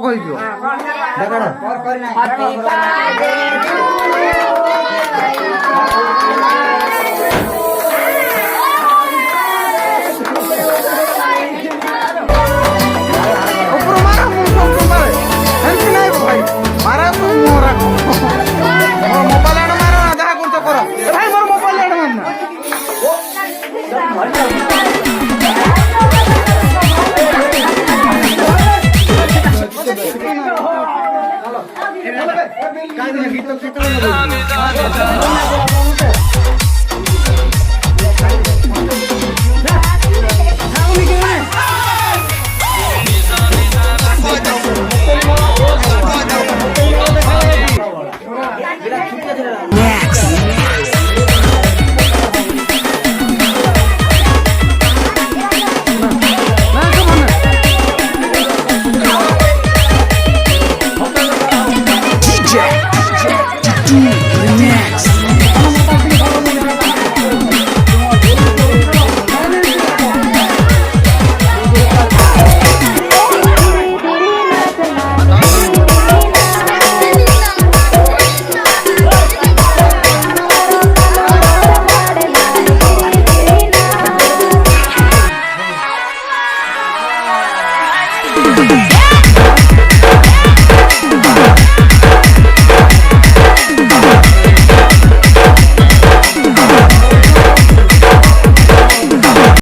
କହିଦିଅ Happy birthday to ଉପରୁ ମାର ମୁଁ ସବୁ ମାରେ ଏମିତି ନାହିଁ ଭାଇ ମାରା ତୁ ମୋର ମୋବାଇଲ ଆଡେ ମାର ନା ଯାହା କରୁଛ କର ଭାଇ ମୋର ମୋବାଇଲ ଆଡେ ମାର you.